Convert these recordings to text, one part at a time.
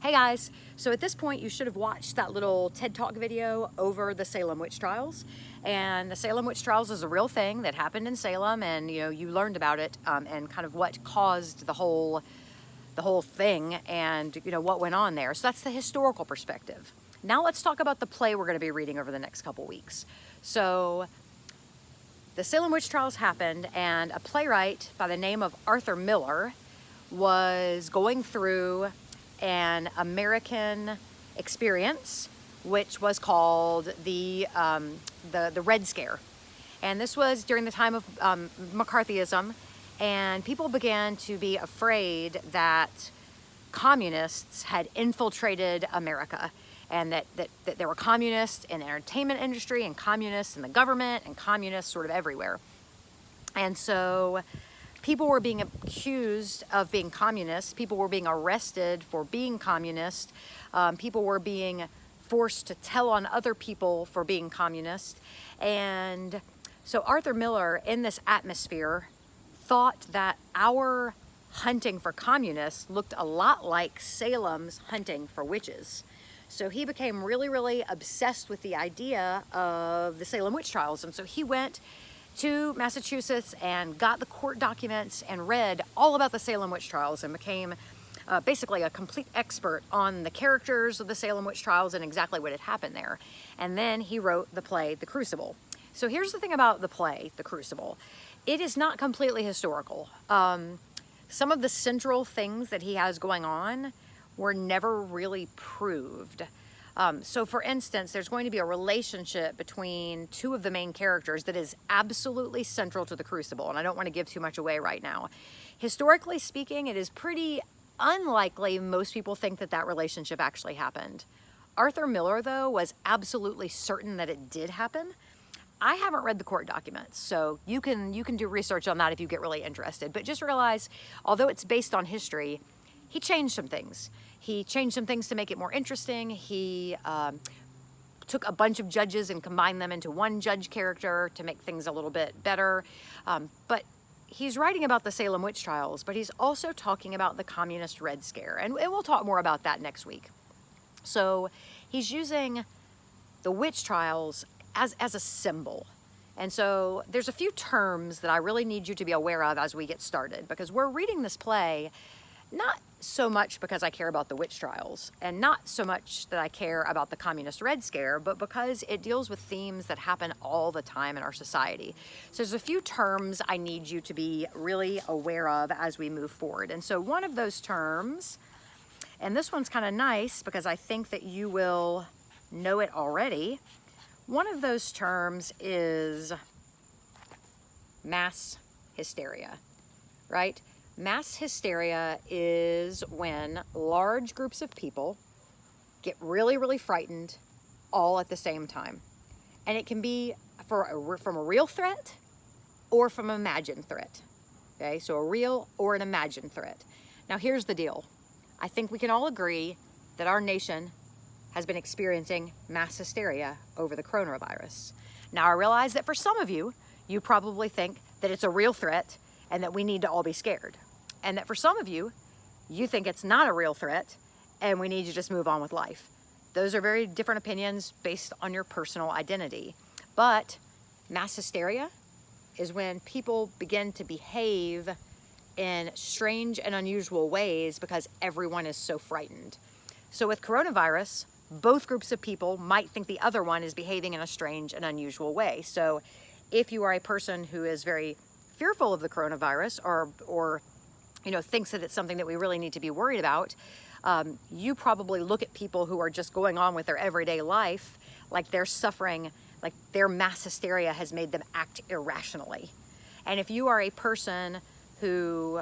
Hey guys, so at this point you should have watched that little TED Talk video over the Salem witch trials. And the Salem witch trials is a real thing that happened in Salem, and you learned about it and kind of what caused the whole thing, and what went on there. So that's the historical perspective. Now let's talk about the play we're going to be reading over the next couple weeks. So the Salem witch trials happened, and a playwright by the name of Arthur Miller was going through an American experience, which was called the Red Scare. And this was during the time of McCarthyism, and people began to be afraid that communists had infiltrated America, and that there were communists in the entertainment industry, and communists in the government, and communists sort of everywhere. And so people were being accused of being communists. People were being arrested for being communist. People were being forced to tell on other people for being communist. And so Arthur Miller, in this atmosphere, thought that our hunting for communists looked a lot like Salem's hunting for witches. So he became really, really obsessed with the idea of the Salem witch trials. And so he went to Massachusetts and got the court documents and read all about the Salem witch trials, and became basically a complete expert on the characters of the Salem witch trials and exactly what had happened there. And then he wrote the play, The Crucible. So here's the thing about the play, The Crucible. It is not completely historical. Some of the central things that he has going on were never really proved. So for instance, there's going to be a relationship between two of the main characters that is absolutely central to the Crucible, and I don't want to give too much away right now. Historically speaking, it is pretty unlikely most people think that that relationship actually happened. Arthur Miller, though, was absolutely certain that it did happen. I haven't read the court documents, so you can do research on that if you get really interested. But just realize, although it's based on history, he changed some things. He changed some things to make it more interesting. He took a bunch of judges and combined them into one judge character to make things a little bit better. But he's writing about the Salem witch trials, but he's also talking about the communist Red Scare. And we'll talk more about that next week. So he's using the witch trials as a symbol. And so there's a few terms that I really need you to be aware of as we get started, because we're reading this play not so much because I care about the witch trials, and not so much that I care about the communist Red Scare, but because it deals with themes that happen all the time in our society. So there's a few terms I need you to be really aware of as we move forward. And so one of those terms, and this one's kind of nice because I think that you will know it already. One of those terms is mass hysteria, right? Mass hysteria is when large groups of people get really, really frightened all at the same time. And it can be from a real threat or from an imagined threat. Okay, so a real or an imagined threat. Now here's the deal. I think we can all agree that our nation has been experiencing mass hysteria over the coronavirus. Now I realize that for some of you, you probably think that it's a real threat and that we need to all be scared. And that for some of you, you think it's not a real threat and we need to just move on with life. Those are very different opinions based on your personal identity. But mass hysteria is when people begin to behave in strange and unusual ways because everyone is so frightened. So with coronavirus, both groups of people might think the other one is behaving in a strange and unusual way. So if you are a person who is very fearful of the coronavirus, or thinks that it's something that we really need to be worried about, you probably look at people who are just going on with their everyday life like they're suffering, like their mass hysteria has made them act irrationally. And if you are a person who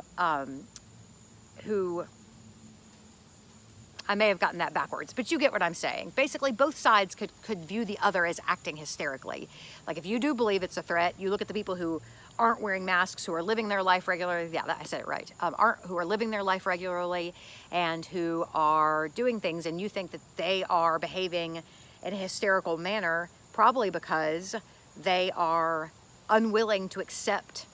I may have gotten that backwards, but you get what I'm saying. Basically, both sides could view the other as acting hysterically. Like if you do believe it's a threat, you look at the people who aren't wearing masks, who are living their life regularly, I said it right, who are living their life regularly and who are doing things, and you think that they are behaving in a hysterical manner, probably because they are unwilling to accept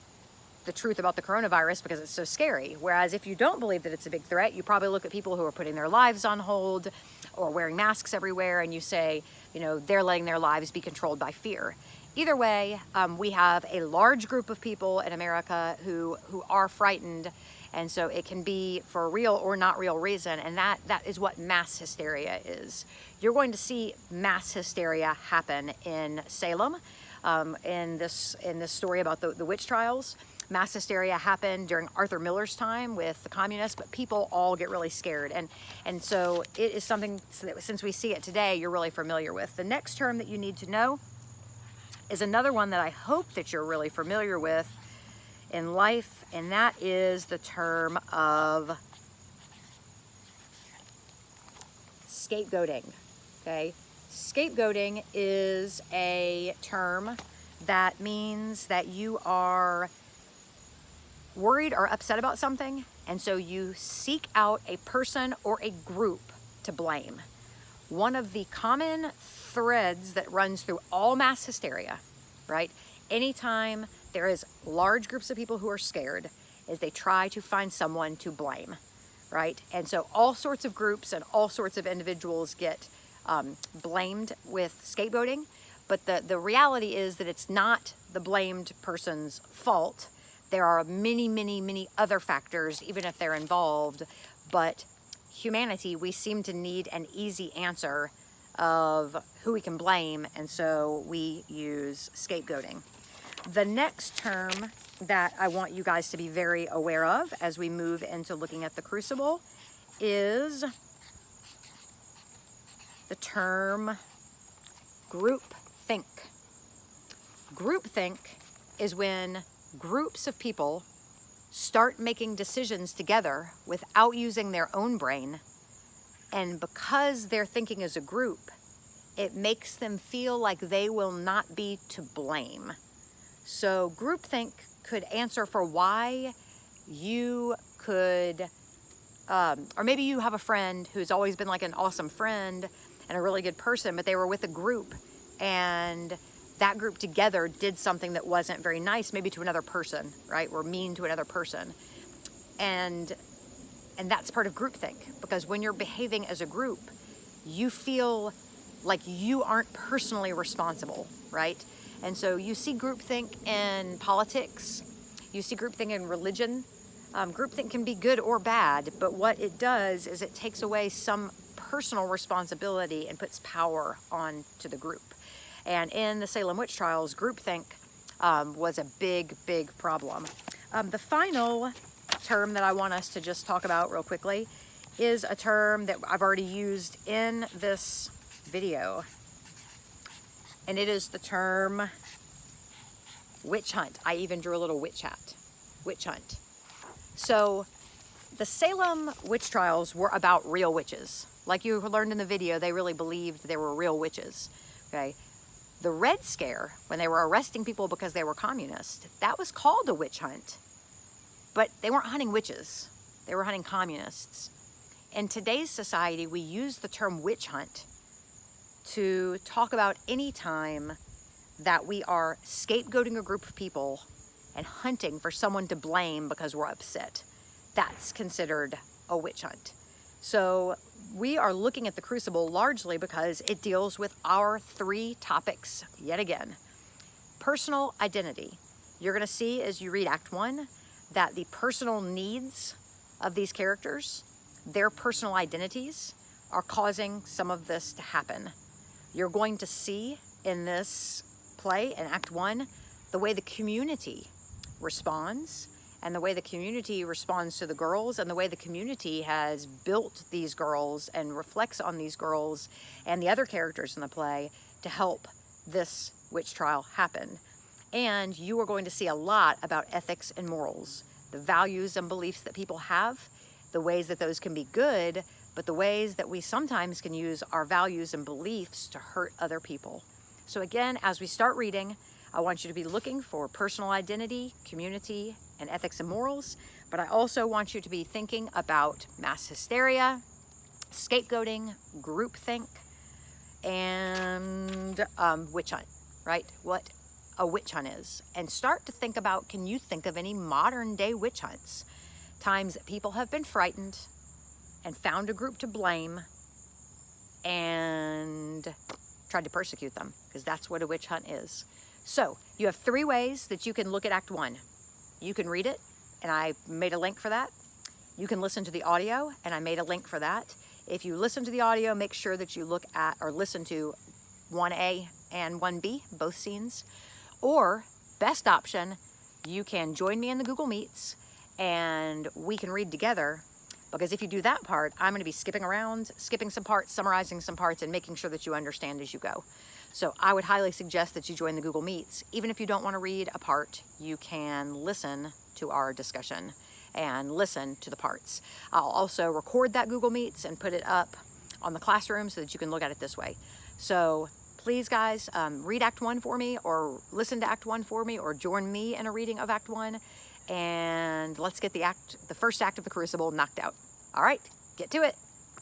the truth about the coronavirus because it's so scary. Whereas if you don't believe that it's a big threat, you probably look at people who are putting their lives on hold or wearing masks everywhere, and you say, you know, they're letting their lives be controlled by fear. Either way, we have a large group of people in America who are frightened, and so it can be for a real or not real reason, and that is what mass hysteria is. You're going to see mass hysteria happen in Salem. In this story about the witch trials, mass hysteria happened during Arthur Miller's time with the communists, but people all get really scared, and so it is something that, since we see it today, you're really familiar with. The next term that you need to know is another one that I hope that you're really familiar with in life, and that is the term of scapegoating. Okay, scapegoating is a term that means that you are worried or upset about something, and so you seek out a person or a group to blame. One of the common threads that runs through all mass hysteria, right? Anytime there is large groups of people who are scared, is they try to find someone to blame, right? And so all sorts of groups and all sorts of individuals get blamed with scapegoating, but the reality is that it's not the blamed person's fault. There are many, many, many other factors, even if they're involved, but humanity, we seem to need an easy answer of who we can blame, and so we use scapegoating. The next term that I want you guys to be very aware of as we move into looking at the Crucible is the term groupthink. Groupthink is when groups of people start making decisions together without using their own brain, and because they're thinking as a group, it makes them feel like they will not be to blame. So groupthink could answer for why you could, or maybe you have a friend who's always been like an awesome friend and a really good person, but they were with a group, and that group together did something that wasn't very nice, maybe to another person, right? Or mean to another person. And that's part of groupthink, because when you're behaving as a group, you feel like you aren't personally responsible, right? And so you see groupthink in politics, you see groupthink in religion. Groupthink can be good or bad, but what it does is it takes away some personal responsibility and puts power on to the group. And in the Salem witch trials, groupthink was a big, big problem. The final term that I want us to just talk about real quickly is a term that I've already used in this video, and it is the term witch hunt. I even drew a little witch hat. Witch hunt. So the Salem witch trials were about real witches. Like you learned in the video, they really believed there were real witches. Okay. The Red Scare, when they were arresting people because they were communist, that was called a witch hunt. But they weren't hunting witches. They were hunting communists. In today's society, we use the term witch hunt to talk about any time that we are scapegoating a group of people and hunting for someone to blame because we're upset. That's considered a witch hunt. So we are looking at the Crucible largely because it deals with our three topics yet again. Personal identity. You're going to see as you read Act 1 that the personal needs of these characters, their personal identities, are causing some of this to happen. You're going to see in this play, in Act 1, the way the community responds, and the way the community responds to the girls, and the way the community has built these girls and reflects on these girls and the other characters in the play to help this witch trial happen. And you are going to see a lot about ethics and morals, the values and beliefs that people have, the ways that those can be good, but the ways that we sometimes can use our values and beliefs to hurt other people. So again, as we start reading, I want you to be looking for personal identity, community, and ethics and morals, but I also want you to be thinking about mass hysteria, scapegoating, groupthink, and witch hunt, right? What a witch hunt is and start to think about, can you think of any modern day witch hunts? Times that people have been frightened and found a group to blame and tried to persecute them, because that's what a witch hunt is. So you have 3 ways that you can look at Act 1. You can read it, and I made a link for that. You can listen to the audio, and I made a link for that. If you listen to the audio, make sure that you look at or listen to 1A and 1B, both scenes. Or, best option, you can join me in the Google Meets and we can read together, because if you do that part, I'm going to be skipping around, skipping some parts, summarizing some parts, and making sure that you understand as you go. So I would highly suggest that you join the Google Meets. Even if you don't want to read a part, you can listen to our discussion and listen to the parts. I'll also record that Google Meets and put it up on the classroom so that you can look at it this way. So please, guys, read Act 1 for me, or listen to Act 1 for me, or join me in a reading of Act 1, and let's get the first act of the Crucible knocked out. All right, get to it.